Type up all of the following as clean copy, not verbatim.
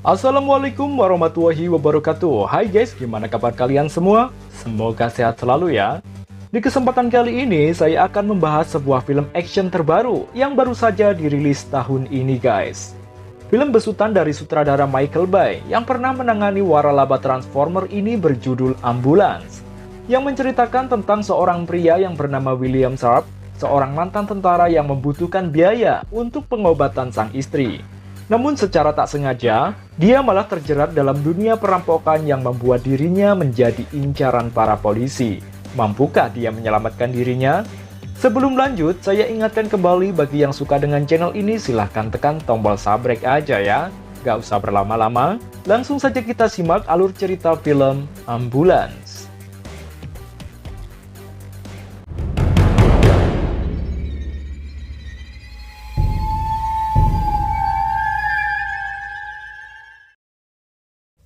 Assalamualaikum warahmatullahi wabarakatuh. Hai guys, gimana kabar kalian semua? Semoga sehat selalu ya. Di kesempatan kali ini, saya akan membahas sebuah film action terbaru yang baru saja dirilis tahun ini guys. Film besutan dari sutradara Michael Bay yang pernah menangani waralaba Transformer ini berjudul Ambulance, yang menceritakan tentang seorang pria yang bernama William Sharp, seorang mantan tentara yang membutuhkan biaya untuk pengobatan sang istri. Namun secara tak sengaja, dia malah terjerat dalam dunia perampokan yang membuat dirinya menjadi incaran para polisi. Mampukah dia menyelamatkan dirinya? Sebelum lanjut, saya ingatkan kembali bagi yang suka dengan channel ini, silahkan tekan tombol subscribe aja ya. Gak usah berlama-lama, langsung saja kita simak alur cerita film Ambulance.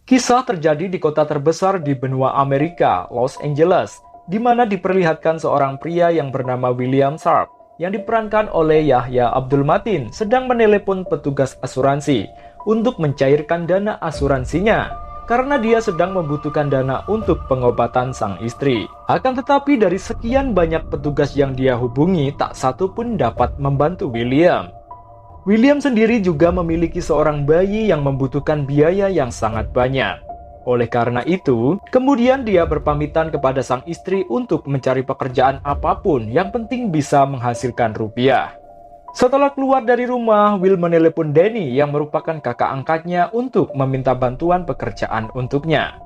Kisah terjadi di kota terbesar di benua Amerika, Los Angeles, di mana diperlihatkan seorang pria yang bernama William Sharp, yang diperankan oleh Yahya Abdul Matin, sedang menelepon petugas asuransi untuk mencairkan dana asuransinya, karena dia sedang membutuhkan dana untuk pengobatan sang istri. Akan tetapi dari sekian banyak petugas yang dia hubungi, tak satu pun dapat membantu William. William sendiri juga memiliki seorang bayi yang membutuhkan biaya yang sangat banyak. Oleh karena itu, kemudian dia berpamitan kepada sang istri untuk mencari pekerjaan apapun yang penting bisa menghasilkan rupiah. Setelah keluar dari rumah, Will menelepon Danny yang merupakan kakak angkatnya untuk meminta bantuan pekerjaan untuknya.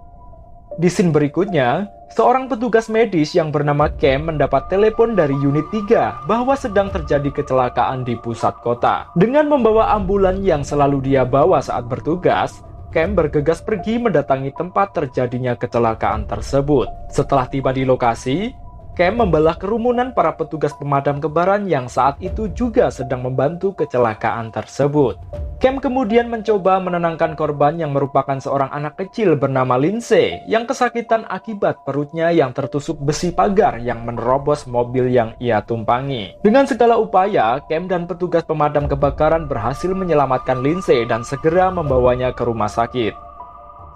Di scene berikutnya, seorang petugas medis yang bernama Cam mendapat telepon dari unit 3 bahwa sedang terjadi kecelakaan di pusat kota. Dengan membawa ambulan yang selalu dia bawa saat bertugas, Cam bergegas pergi mendatangi tempat terjadinya kecelakaan tersebut. Setelah tiba di lokasi, Cam membelah kerumunan para petugas pemadam kebakaran yang saat itu juga sedang membantu kecelakaan tersebut. Cam kemudian mencoba menenangkan korban yang merupakan seorang anak kecil bernama Lindsay yang kesakitan akibat perutnya yang tertusuk besi pagar yang menerobos mobil yang ia tumpangi. Dengan segala upaya, Cam dan petugas pemadam kebakaran berhasil menyelamatkan Lindsay dan segera membawanya ke rumah sakit.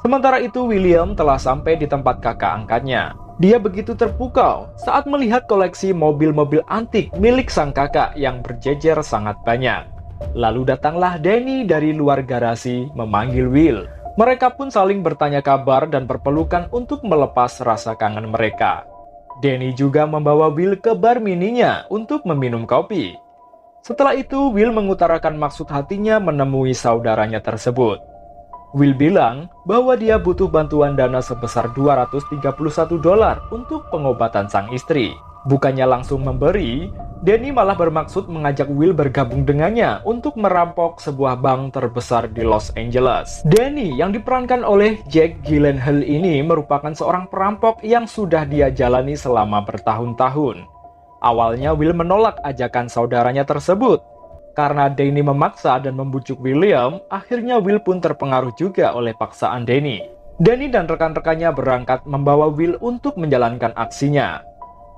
Sementara itu, William telah sampai di tempat kakak angkatnya. Dia begitu terpukau saat melihat koleksi mobil-mobil antik milik sang kakak yang berjejer sangat banyak. Lalu datanglah Danny dari luar garasi memanggil Will. Mereka pun saling bertanya kabar dan berpelukan untuk melepas rasa kangen mereka. Danny juga membawa Will ke bar mininya untuk meminum kopi. Setelah itu, Will mengutarakan maksud hatinya menemui saudaranya tersebut. Will bilang bahwa dia butuh bantuan dana sebesar $231 untuk pengobatan sang istri. Bukannya langsung memberi, Danny malah bermaksud mengajak Will bergabung dengannya untuk merampok sebuah bank terbesar di Los Angeles. Danny yang diperankan oleh Jake Gyllenhaal ini merupakan seorang perampok yang sudah dia jalani selama bertahun-tahun. Awalnya Will menolak ajakan saudaranya tersebut. Karena Danny memaksa dan membujuk William, akhirnya Will pun terpengaruh juga oleh paksaan Danny. Danny dan rekan-rekannya berangkat membawa Will untuk menjalankan aksinya.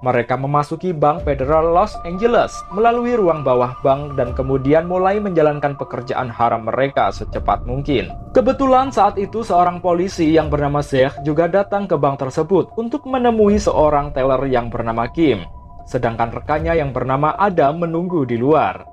Mereka memasuki Bank Federal Los Angeles melalui ruang bawah bank dan kemudian mulai menjalankan pekerjaan haram mereka secepat mungkin. Kebetulan saat itu seorang polisi yang bernama Zach juga datang ke bank tersebut untuk menemui seorang teller yang bernama Kim. Sedangkan rekannya yang bernama Adam menunggu di luar.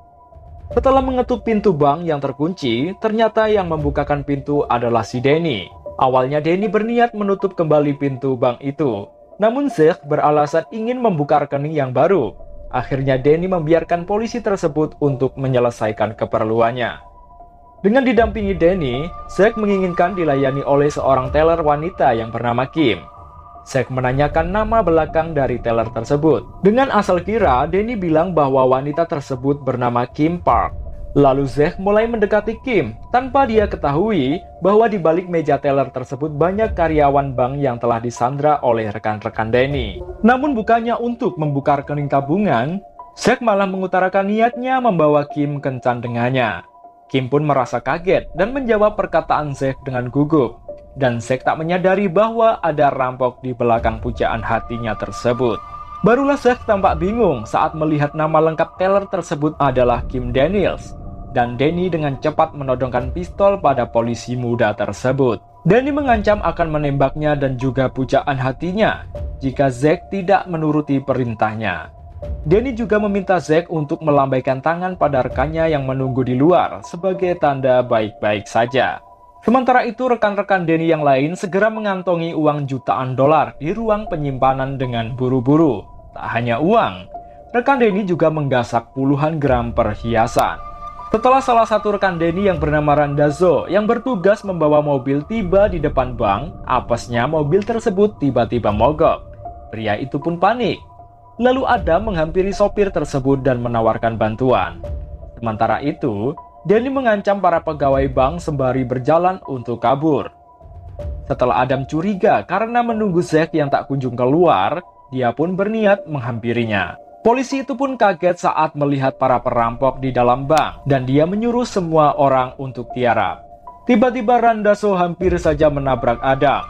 Setelah mengetuk pintu bank yang terkunci, ternyata yang membukakan pintu adalah si Danny. Awalnya Danny berniat menutup kembali pintu bank itu. Namun Zach beralasan ingin membuka rekening yang baru. Akhirnya Danny membiarkan polisi tersebut untuk menyelesaikan keperluannya. Dengan didampingi Danny, Zach menginginkan dilayani oleh seorang teller wanita yang bernama Kim. Zach menanyakan nama belakang dari teller tersebut. Dengan asal kira, Danny bilang bahwa wanita tersebut bernama Kim Park. Lalu Zach mulai mendekati Kim, tanpa dia ketahui bahwa di balik meja teller tersebut banyak karyawan bank yang telah disandra oleh rekan-rekan Danny. Namun bukannya untuk membuka rekening tabungan, Zach malah mengutarakan niatnya membawa Kim kencan dengannya. Kim pun merasa kaget dan menjawab perkataan Zach dengan gugup. Dan Zach tak menyadari bahwa ada rampok di belakang pujaan hatinya tersebut. Barulah Zach tampak bingung saat melihat nama lengkap teller tersebut adalah Kim Daniels. dan Danny dengan cepat menodongkan pistol pada polisi muda tersebut. Danny mengancam akan menembaknya dan juga pujaan hatinya jika Zack tidak menuruti perintahnya. Danny juga meminta Zack untuk melambaikan tangan pada rekannya yang menunggu di luar sebagai tanda baik-baik saja. Sementara itu, rekan-rekan Danny yang lain segera mengantongi uang jutaan dolar di ruang penyimpanan dengan buru-buru. Tak hanya uang, rekan Danny juga menggasak puluhan gram perhiasan. Setelah salah satu rekan Danny yang bernama Randazzo yang bertugas membawa mobil tiba di depan bank, apesnya mobil tersebut tiba-tiba mogok. Pria itu pun panik. Lalu Adam menghampiri sopir tersebut dan menawarkan bantuan. Sementara itu, Danny mengancam para pegawai bank sembari berjalan untuk kabur. Setelah Adam curiga karena menunggu Zack yang tak kunjung keluar, dia pun berniat menghampirinya. Polisi itu pun kaget saat melihat para perampok di dalam bank, dan dia menyuruh semua orang untuk tiarap. Tiba-tiba Randazzo hampir saja menabrak Adam.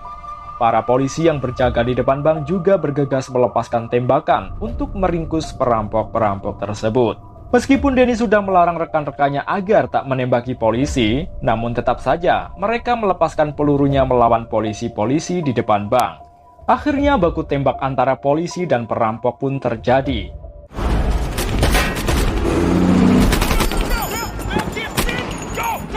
Para polisi yang berjaga di depan bank juga bergegas melepaskan tembakan untuk meringkus perampok-perampok tersebut. Meskipun Danny sudah melarang rekan-rekannya agar tak menembaki polisi, namun tetap saja mereka melepaskan pelurunya melawan polisi-polisi di depan bank. Akhirnya baku tembak antara polisi dan perampok pun terjadi.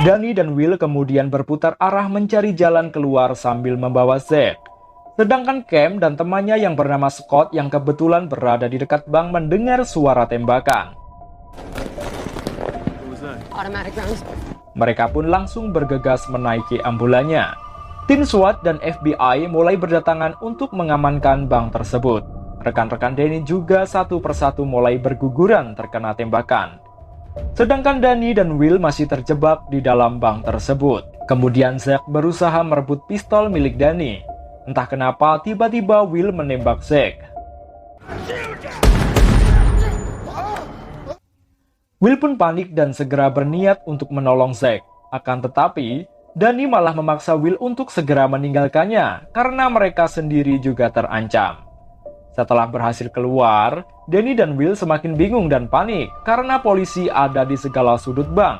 Danny dan Will kemudian berputar arah mencari jalan keluar sambil membawa Zack. Sedangkan Cam dan temannya yang bernama Scott yang kebetulan berada di dekat bank mendengar suara tembakan. Mereka pun langsung bergegas menaiki ambulannya. Tim SWAT dan FBI mulai berdatangan untuk mengamankan bank tersebut. Rekan-rekan Danny juga satu persatu mulai berguguran terkena tembakan. Sedangkan Danny dan Will masih terjebak di dalam bank tersebut. Kemudian Zack berusaha merebut pistol milik Danny. Entah kenapa tiba-tiba Will menembak Zack. Will pun panik dan segera berniat untuk menolong Zack. Akan tetapi, Danny malah memaksa Will untuk segera meninggalkannya karena mereka sendiri juga terancam. Setelah berhasil keluar, Danny dan Will semakin bingung dan panik karena polisi ada di segala sudut bank.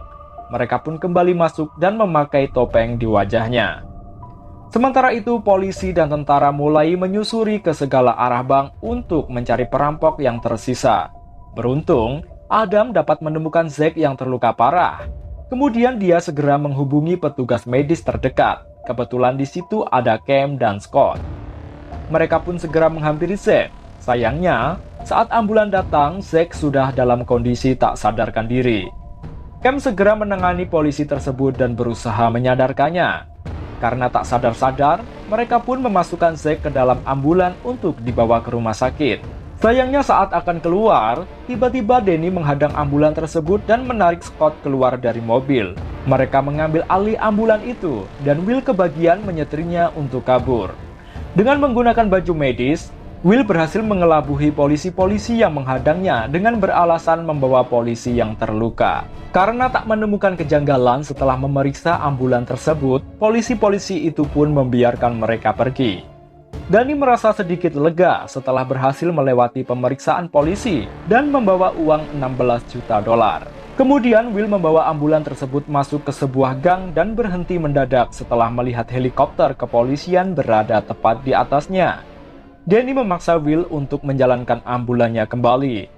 Mereka pun kembali masuk dan memakai topeng di wajahnya. Sementara itu, polisi dan tentara mulai menyusuri ke segala arah bank untuk mencari perampok yang tersisa. Beruntung, Adam dapat menemukan Zack yang terluka parah. Kemudian dia segera menghubungi petugas medis terdekat. Kebetulan di situ ada Cam dan Scott. Mereka pun segera menghampiri Zack. Sayangnya, saat ambulan datang, Zack sudah dalam kondisi tak sadarkan diri. Cam segera menangani polisi tersebut dan berusaha menyadarkannya. Karena tak sadar-sadar, mereka pun memasukkan Zack ke dalam ambulan untuk dibawa ke rumah sakit. Sayangnya saat akan keluar, tiba-tiba Danny menghadang ambulan tersebut dan menarik Scott keluar dari mobil. Mereka mengambil alih ambulan itu, dan Will kebagian menyetirnya untuk kabur. Dengan menggunakan baju medis, Will berhasil mengelabuhi polisi-polisi yang menghadangnya dengan beralasan membawa polisi yang terluka. Karena tak menemukan kejanggalan setelah memeriksa ambulan tersebut, polisi-polisi itu pun membiarkan mereka pergi. Danny merasa sedikit lega setelah berhasil melewati pemeriksaan polisi dan membawa uang 16 juta dolar. Kemudian Will membawa ambulan tersebut masuk ke sebuah gang dan berhenti mendadak setelah melihat helikopter kepolisian berada tepat di atasnya. Danny memaksa Will untuk menjalankan ambulannya kembali.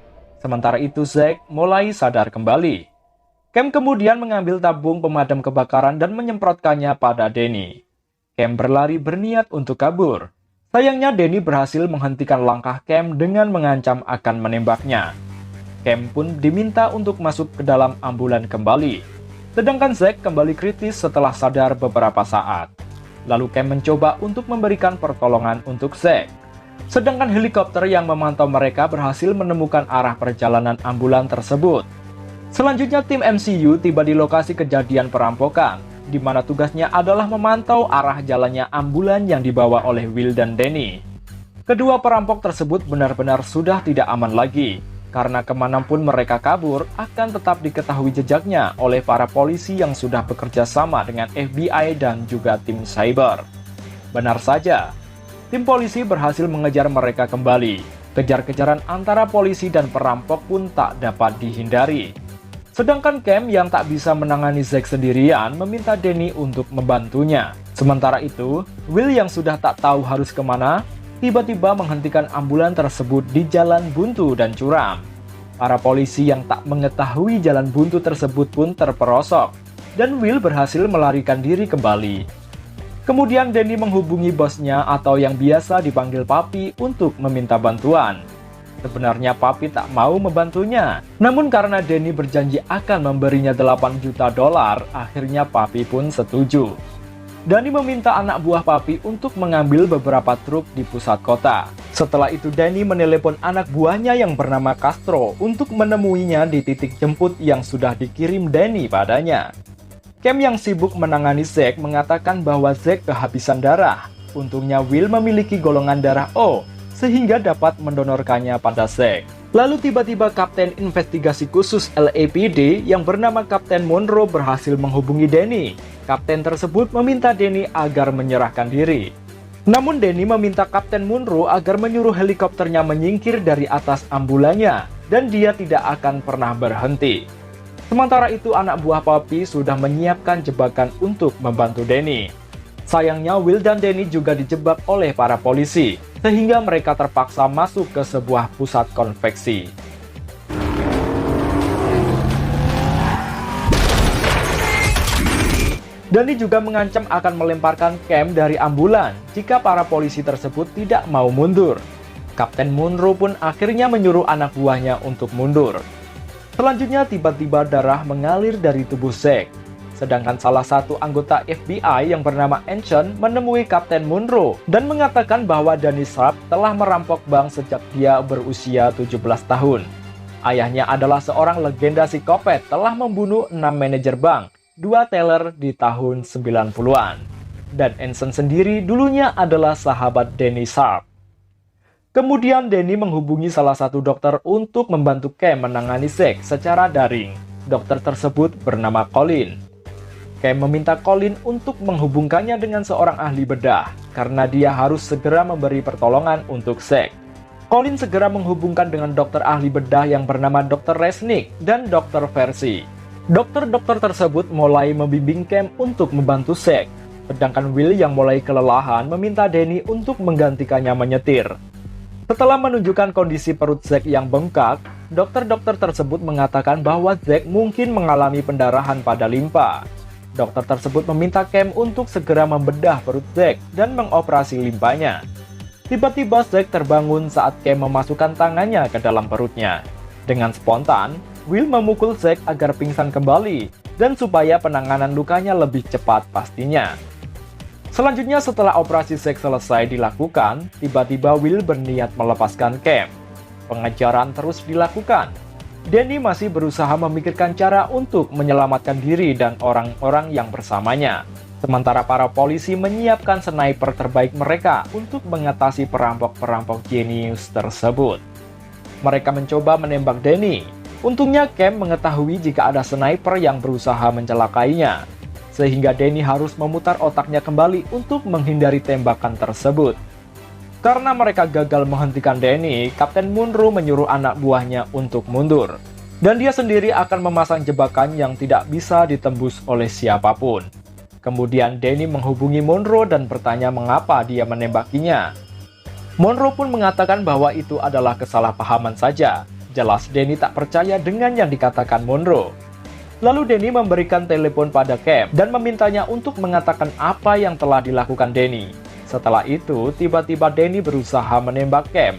Sementara itu Zack mulai sadar kembali. Cam kemudian mengambil tabung pemadam kebakaran dan menyemprotkannya pada Danny. Cam berlari berniat untuk kabur. Sayangnya Danny berhasil menghentikan langkah Cam dengan mengancam akan menembaknya. Cam pun diminta untuk masuk ke dalam ambulan kembali. Sedangkan Zack kembali kritis setelah sadar beberapa saat. Lalu Cam mencoba untuk memberikan pertolongan untuk Zack. Sedangkan helikopter yang memantau mereka berhasil menemukan arah perjalanan ambulan tersebut. Selanjutnya tim MCU tiba di lokasi kejadian perampokan, di mana tugasnya adalah memantau arah jalannya ambulan yang dibawa oleh Will dan Danny. Kedua perampok tersebut benar-benar sudah tidak aman lagi, karena kemanapun mereka kabur akan tetap diketahui jejaknya oleh para polisi yang sudah bekerja sama dengan FBI dan juga tim cyber. Benar saja, tim polisi berhasil mengejar mereka kembali. Kejar-kejaran antara polisi dan perampok pun tak dapat dihindari. Sedangkan Cam yang tak bisa menangani Zack sendirian meminta Danny untuk membantunya. Sementara itu, Will yang sudah tak tahu harus kemana, tiba-tiba menghentikan ambulan tersebut di jalan buntu dan curam. Para polisi yang tak mengetahui jalan buntu tersebut pun terperosok, dan Will berhasil melarikan diri kembali. Kemudian Danny menghubungi bosnya atau yang biasa dipanggil Papi untuk meminta bantuan. Sebenarnya Papi tak mau membantunya, namun karena Danny berjanji akan memberinya 8 juta dolar, akhirnya Papi pun setuju. Danny meminta anak buah Papi untuk mengambil beberapa truk di pusat kota. Setelah itu Danny menelepon anak buahnya yang bernama Castro untuk menemuinya di titik jemput yang sudah dikirim Danny padanya. Cam yang sibuk menangani Zack mengatakan bahwa Zack kehabisan darah. Untungnya Will memiliki golongan darah O, sehingga dapat mendonorkannya pada Zack. Lalu tiba-tiba Kapten Investigasi Khusus LAPD yang bernama Kapten Monroe berhasil menghubungi Danny. Kapten tersebut meminta Danny agar menyerahkan diri. Namun Danny meminta Kapten Monroe agar menyuruh helikopternya menyingkir dari atas ambulannya, dan dia tidak akan pernah berhenti. Sementara itu anak buah Papi sudah menyiapkan jebakan untuk membantu Danny. Sayangnya Will dan Danny juga dijebak oleh para polisi, sehingga mereka terpaksa masuk ke sebuah pusat konveksi. Danny juga mengancam akan melemparkan Cam dari ambulan jika para polisi tersebut tidak mau mundur. Kapten Monroe pun akhirnya menyuruh anak buahnya untuk mundur. Selanjutnya tiba-tiba darah mengalir dari tubuh Zack. Sedangkan salah satu anggota FBI yang bernama Anson menemui Kapten Monroe dan mengatakan bahwa Danny Sharp telah merampok bank sejak dia berusia 17 tahun. Ayahnya adalah seorang legenda psikopat, telah membunuh 6 manajer bank, 2 teller di tahun 90-an. Dan Anson sendiri dulunya adalah sahabat Danny Sharp. Kemudian Danny menghubungi salah satu dokter untuk membantu Cam menangani Zack secara daring. Dokter tersebut bernama Colin. Cam meminta Colin untuk menghubungkannya dengan seorang ahli bedah, karena dia harus segera memberi pertolongan untuk Zack. Colin segera menghubungkan dengan dokter ahli bedah yang bernama Dr. Resnick dan Dr. Versi. Dokter-dokter tersebut mulai membimbing Cam untuk membantu Zack, sedangkan Will yang mulai kelelahan meminta Danny untuk menggantikannya menyetir. Setelah menunjukkan kondisi perut Zack yang bengkak, dokter-dokter tersebut mengatakan bahwa Zack mungkin mengalami pendarahan pada limpa. Dokter tersebut meminta Cam untuk segera membedah perut Zack dan mengoperasi limpanya. Tiba-tiba Zack terbangun saat Cam memasukkan tangannya ke dalam perutnya. Dengan spontan, Will memukul Zack agar pingsan kembali dan supaya penanganan lukanya lebih cepat pastinya. Selanjutnya setelah operasi Zack selesai dilakukan, tiba-tiba Will berniat melepaskan Cam. Pengejaran terus dilakukan. Danny masih berusaha memikirkan cara untuk menyelamatkan diri dan orang-orang yang bersamanya. Sementara para polisi menyiapkan sniper terbaik mereka untuk mengatasi perampok-perampok jenius tersebut. Mereka mencoba menembak Danny. Untungnya Cam mengetahui jika ada sniper yang berusaha mencelakainya, sehingga Danny harus memutar otaknya kembali untuk menghindari tembakan tersebut. Karena mereka gagal menghentikan Danny, Kapten Monroe menyuruh anak buahnya untuk mundur. Dan dia sendiri akan memasang jebakan yang tidak bisa ditembus oleh siapapun. Kemudian Danny menghubungi Monroe dan bertanya mengapa dia menembakinya. Monroe pun mengatakan bahwa itu adalah kesalahpahaman saja. Jelas Danny tak percaya dengan yang dikatakan Monroe. Lalu Danny memberikan telepon pada Cam dan memintanya untuk mengatakan apa yang telah dilakukan Danny. Setelah itu, tiba-tiba Danny berusaha menembak Cam.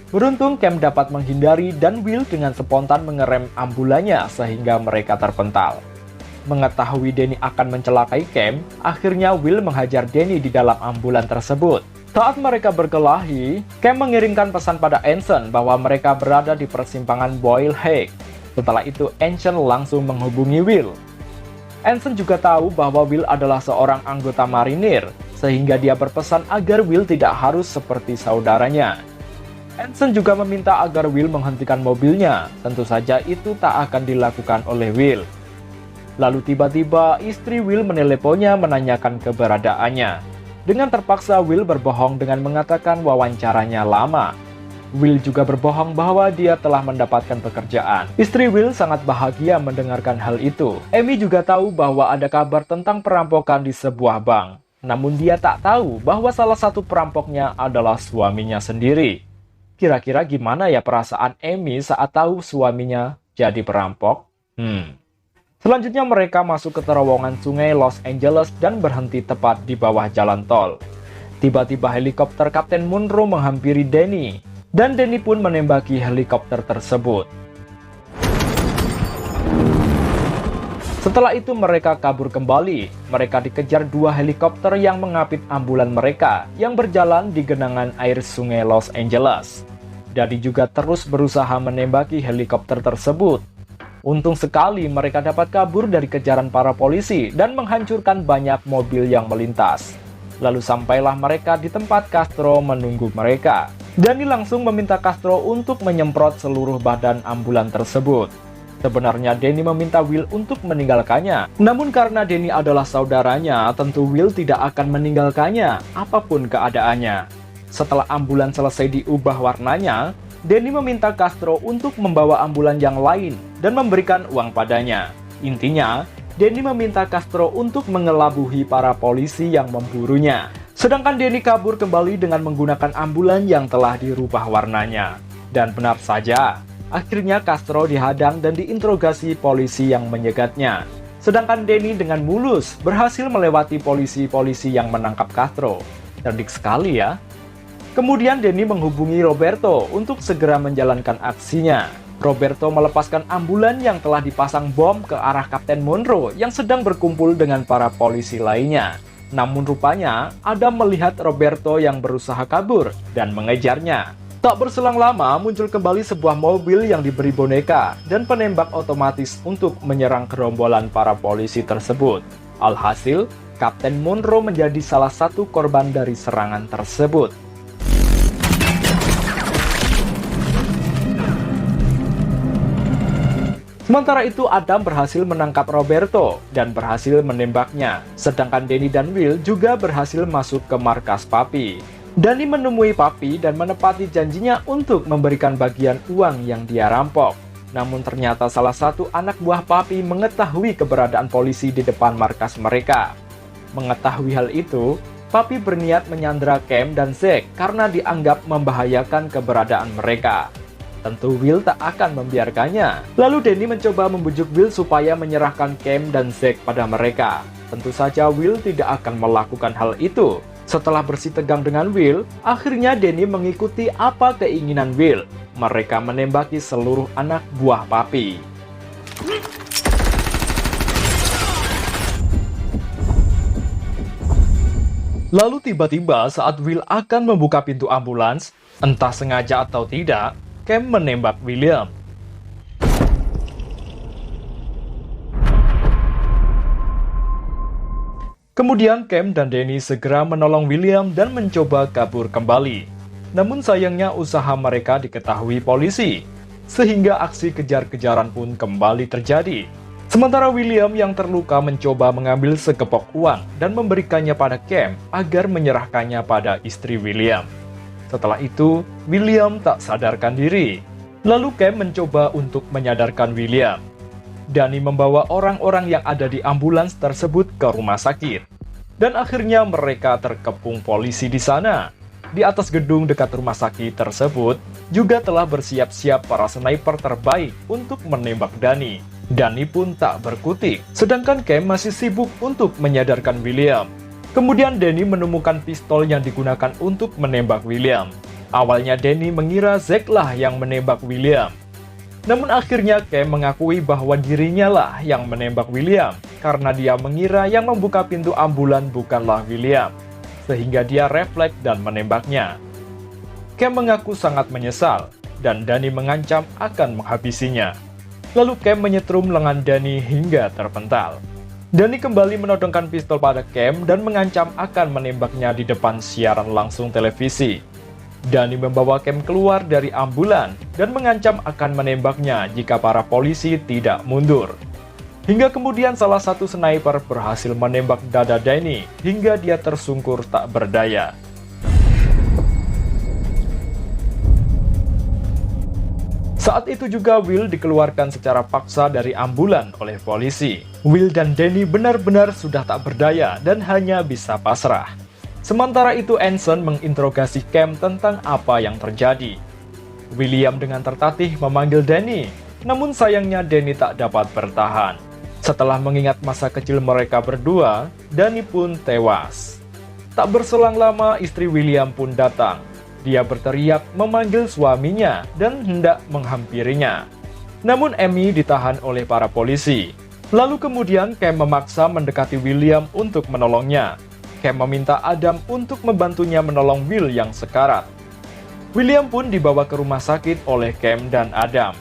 Beruntung Cam dapat menghindari dan Will dengan spontan mengerem ambulannya sehingga mereka terpental. Mengetahui Danny akan mencelakai Cam, akhirnya Will menghajar Danny di dalam ambulan tersebut. Saat mereka berkelahi, Cam mengirimkan pesan pada Anson bahwa mereka berada di persimpangan Boyle Heights. Setelah itu, Anson langsung menghubungi Will. Anson juga tahu bahwa Will adalah seorang anggota marinir, sehingga dia berpesan agar Will tidak harus seperti saudaranya. Anson juga meminta agar Will menghentikan mobilnya. Tentu saja itu tak akan dilakukan oleh Will. Lalu tiba-tiba istri Will meneleponnya menanyakan keberadaannya. Dengan terpaksa Will berbohong dengan mengatakan wawancaranya lama. Will juga berbohong bahwa dia telah mendapatkan pekerjaan. Istri Will sangat bahagia mendengarkan hal itu. Amy juga tahu bahwa ada kabar tentang perampokan di sebuah bank. Namun dia tak tahu bahwa salah satu perampoknya adalah suaminya sendiri. Kira-kira gimana ya perasaan Amy saat tahu suaminya jadi perampok? Selanjutnya mereka masuk ke terowongan sungai Los Angeles dan berhenti tepat di bawah jalan tol. Tiba-tiba helikopter Kapten Monroe menghampiri Danny, dan Danny pun menembaki helikopter tersebut. Setelah itu mereka kabur kembali. Mereka dikejar dua helikopter yang mengapit ambulan mereka yang berjalan di genangan air sungai Los Angeles. Danny juga terus berusaha menembaki helikopter tersebut. Untung sekali mereka dapat kabur dari kejaran para polisi dan menghancurkan banyak mobil yang melintas. Lalu sampailah mereka di tempat Castro menunggu mereka. Danny langsung meminta Castro untuk menyemprot seluruh badan ambulan tersebut. Sebenarnya Danny meminta Will untuk meninggalkannya. Namun karena Danny adalah saudaranya, tentu Will tidak akan meninggalkannya apapun keadaannya. Setelah ambulan selesai diubah warnanya, Danny meminta Castro untuk membawa ambulan yang lain dan memberikan uang padanya. Intinya, Danny meminta Castro untuk mengelabuhi para polisi yang memburunya. Sedangkan Danny kabur kembali dengan menggunakan ambulan yang telah dirubah warnanya. Dan benar saja, akhirnya Castro dihadang dan diinterogasi polisi yang menyegatnya. Sedangkan Danny dengan mulus berhasil melewati polisi-polisi yang menangkap Castro. Cerdik sekali ya. Kemudian Danny menghubungi Roberto untuk segera menjalankan aksinya. Roberto melepaskan ambulan yang telah dipasang bom ke arah Kapten Monroe yang sedang berkumpul dengan para polisi lainnya. Namun rupanya Adam melihat Roberto yang berusaha kabur dan mengejarnya. Tak berselang lama muncul kembali sebuah mobil yang diberi boneka dan penembak otomatis untuk menyerang gerombolan para polisi tersebut. Alhasil, Kapten Monroe menjadi salah satu korban dari serangan tersebut. Sementara itu Adam berhasil menangkap Roberto dan berhasil menembaknya. Sedangkan Danny dan Will juga berhasil masuk ke markas Papi. Danny menemui Papi dan menepati janjinya untuk memberikan bagian uang yang dia rampok. Namun ternyata salah satu anak buah Papi mengetahui keberadaan polisi di depan markas mereka. Mengetahui hal itu, Papi berniat menyandra Cam dan Zack karena dianggap membahayakan keberadaan mereka. Tentu Will tak akan membiarkannya. Lalu Danny mencoba membujuk Will supaya menyerahkan Cam dan Zack pada mereka. Tentu saja Will tidak akan melakukan hal itu. Setelah bersitegang dengan Will, akhirnya Danny mengikuti apa keinginan Will. Mereka menembaki seluruh anak buah Papi. Lalu tiba-tiba saat Will akan membuka pintu ambulans, entah sengaja atau tidak, Cam menembak William. Kemudian Cam dan Danny segera menolong William dan mencoba kabur kembali. Namun sayangnya usaha mereka diketahui polisi, sehingga aksi kejar-kejaran pun kembali terjadi. Sementara William yang terluka mencoba mengambil sekepok uang dan memberikannya pada Cam agar menyerahkannya pada istri William. Setelah itu, William tak sadarkan diri. Lalu Cam mencoba untuk menyadarkan William. Danny membawa orang-orang yang ada di ambulans tersebut ke rumah sakit. Dan akhirnya mereka terkepung polisi di sana. Di atas gedung dekat rumah sakit tersebut, juga telah bersiap-siap para sniper terbaik untuk menembak Danny. Danny pun tak berkutik, sedangkan Cam masih sibuk untuk menyadarkan William. Kemudian Danny menemukan pistol yang digunakan untuk menembak William. Awalnya Danny mengira Zack lah yang menembak William. Namun akhirnya Cam mengakui bahwa dirinya lah yang menembak William, karena dia mengira yang membuka pintu ambulan bukanlah William, sehingga dia refleks dan menembaknya. Cam mengaku sangat menyesal, dan Danny mengancam akan menghabisinya. Lalu Cam menyetrum lengan Danny hingga terpental. Danny kembali menodongkan pistol pada Cam dan mengancam akan menembaknya di depan siaran langsung televisi. Danny membawa Cam keluar dari ambulan dan mengancam akan menembaknya jika para polisi tidak mundur. Hingga kemudian salah satu sniper berhasil menembak dada Danny hingga dia tersungkur tak berdaya. Saat itu juga Will dikeluarkan secara paksa dari ambulan oleh polisi. Will dan Danny benar-benar sudah tak berdaya dan hanya bisa pasrah. Sementara itu Anson menginterogasi Cam tentang apa yang terjadi. William dengan tertatih memanggil Danny, namun sayangnya Danny tak dapat bertahan. Setelah mengingat masa kecil mereka berdua, Danny pun tewas. Tak berselang lama istri William pun datang. Dia berteriak memanggil suaminya dan hendak menghampirinya. Namun Amy ditahan oleh para polisi. Lalu kemudian Cam memaksa mendekati William untuk menolongnya. Cam meminta Adam untuk membantunya menolong Will yang sekarat. William pun dibawa ke rumah sakit oleh Cam dan Adam.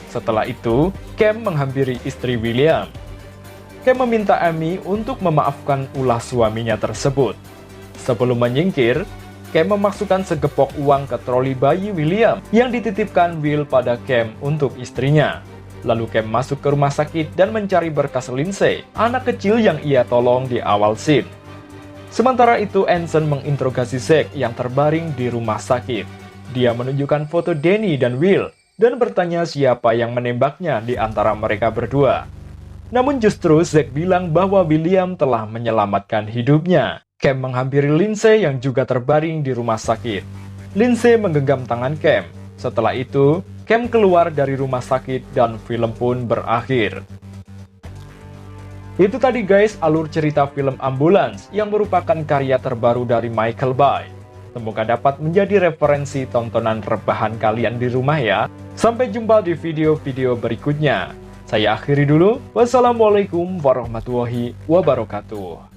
Setelah itu, Cam menghampiri istri William. Cam meminta Amy untuk memaafkan ulah suaminya tersebut. Sebelum menyingkir, Cam memasukkan segepok uang ke troli bayi William yang dititipkan Will pada Cam untuk istrinya. Lalu Cam masuk ke rumah sakit dan mencari berkas Lindsay, anak kecil yang ia tolong di awal scene. Sementara itu Anson menginterogasi Zack yang terbaring di rumah sakit. Dia menunjukkan foto Danny dan Will dan bertanya siapa yang menembaknya di antara mereka berdua. Namun justru Zack bilang bahwa William telah menyelamatkan hidupnya. Cam menghampiri Lindsay yang juga terbaring di rumah sakit. Lindsay menggenggam tangan Cam. Setelah itu, Cam keluar dari rumah sakit dan film pun berakhir. Itu tadi guys alur cerita film Ambulance yang merupakan karya terbaru dari Michael Bay. Semoga dapat menjadi referensi tontonan rebahan kalian di rumah ya. Sampai jumpa di video-video berikutnya. Saya akhiri dulu. Wassalamualaikum warahmatullahi wabarakatuh.